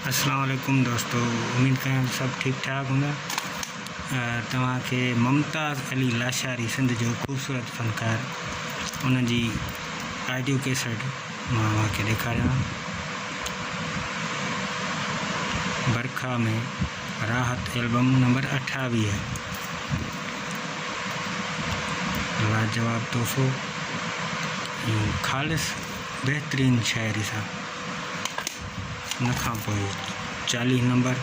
अस्सलाम वालेकुम दोस्तों, उम्मीद करें सब ठीक ठाक हूंदा। तव्हांखे मुमताज़ अली लाशारी सिंध जो ख़ूबसूरत फ़नकार उन जी ऑडियो कैसेट मां तव्हांखे ॾेखारियां। बरखा में राहत एल्बम नंबर 28 लाजवाब तोहफ़ो ख़ालिस बेहतरीन शायरी सां। उन खां पोइ 40 नंबर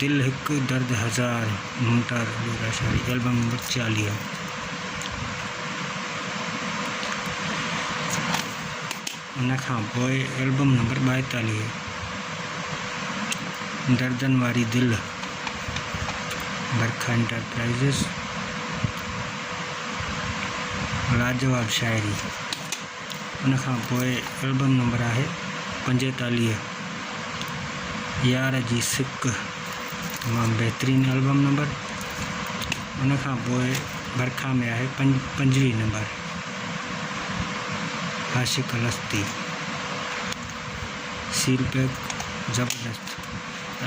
दिल हिक दर्द हज़ार मुमताज़ अली लाशारी एल्बम नंबर 40। उन खां पोइ एल्बम नंबर 42 दर्दन वारी दिल बरखा इंटरप्राइज़िस लाजवाब शायरी। उन खां पोइ एल्बम नंबर आहे 45 यार जी सिक तमामु बहितरीन एल्बम नंबर। उन खां पोइ बरखा में आहे 5वीं नंबर आशिक लस्ती सील पैक ज़बरदस्त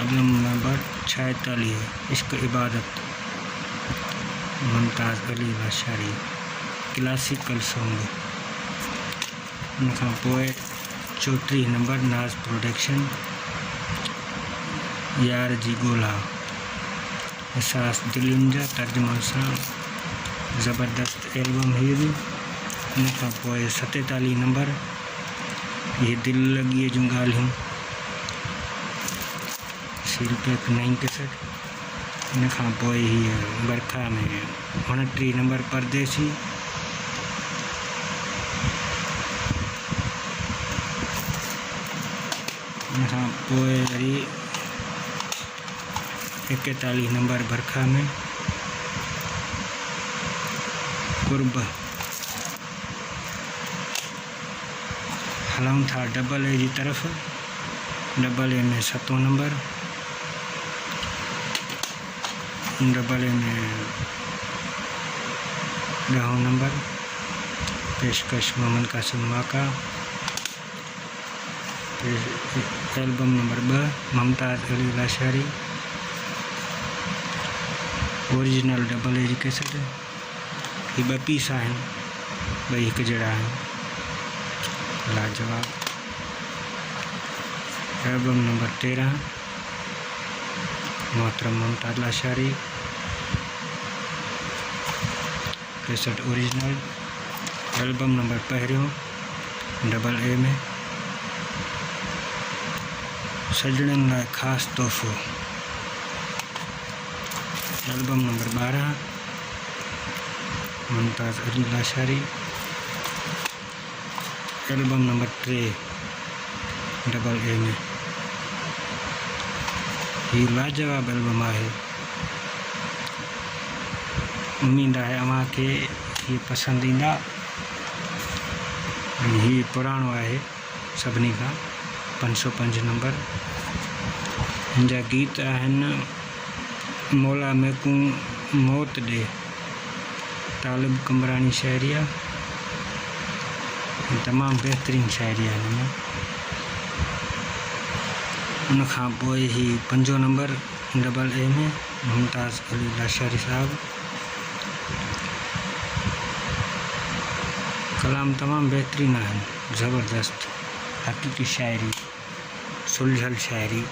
एल्बम नंबर 46 इश्क इबादत मुमताज़ अली लाशारी क्लासिकल सॉन्ग। उन खां पोइ 34 नंबर नाज़ प्रोडक्शन यार जी गोला एहसास दिलनि जा तर्जुमा सां ज़बरदस्त एल्बम हुई बि। उन खां पोइ 47 नंबर ये दिल लॻीअ जूं ॻाल्हियूं सील पैक नई कैसेट। उन खां पोइ हीअ बरखा में 29 नंबर परदेसी। उन खां पोइ वरी 41 नंबर बरखा में कुर्ब। हलूं था डबल ए जी तरफ़। डबल ए में 7 नंबर डबल ए में 10 नंबर पेशकश Mohammad Qasim Maka. Album number 2 Mumtaz Ali Lashari original double A G cassette. ये 2 पीस आहिनि, 2 हिक जहिड़ा आहिनि लाजवाब। एल्बम नंबर 13 मोहतरम Mumtaz Lashari cassette original. Album number 1 double A में सजणनि लाइ ख़ासि तोहफ़ो album number 12 Mumtaz Ali Lashari. Album number 3 double A में ही लाजवाब एल्बम आहे। उम्मीद आहे अव्हांखे ये पसंद ईंदा। ही पुराणो आहे सभिनी खां 505 नंबर। हिन जा गीत आहिनि मौला महकू मौत ॾे तालिब कमरानी शायरिया तमामु बहितरीन शायरी आहे हिन में। उन खां पोइ ही 5 नंबर डबल ए में मुमताज़ अली लाशारी साहब कलाम तमामु बहितरीन आहिनि ज़बरदस्त हक़ीक़ी शायरी सुलझल शायरी।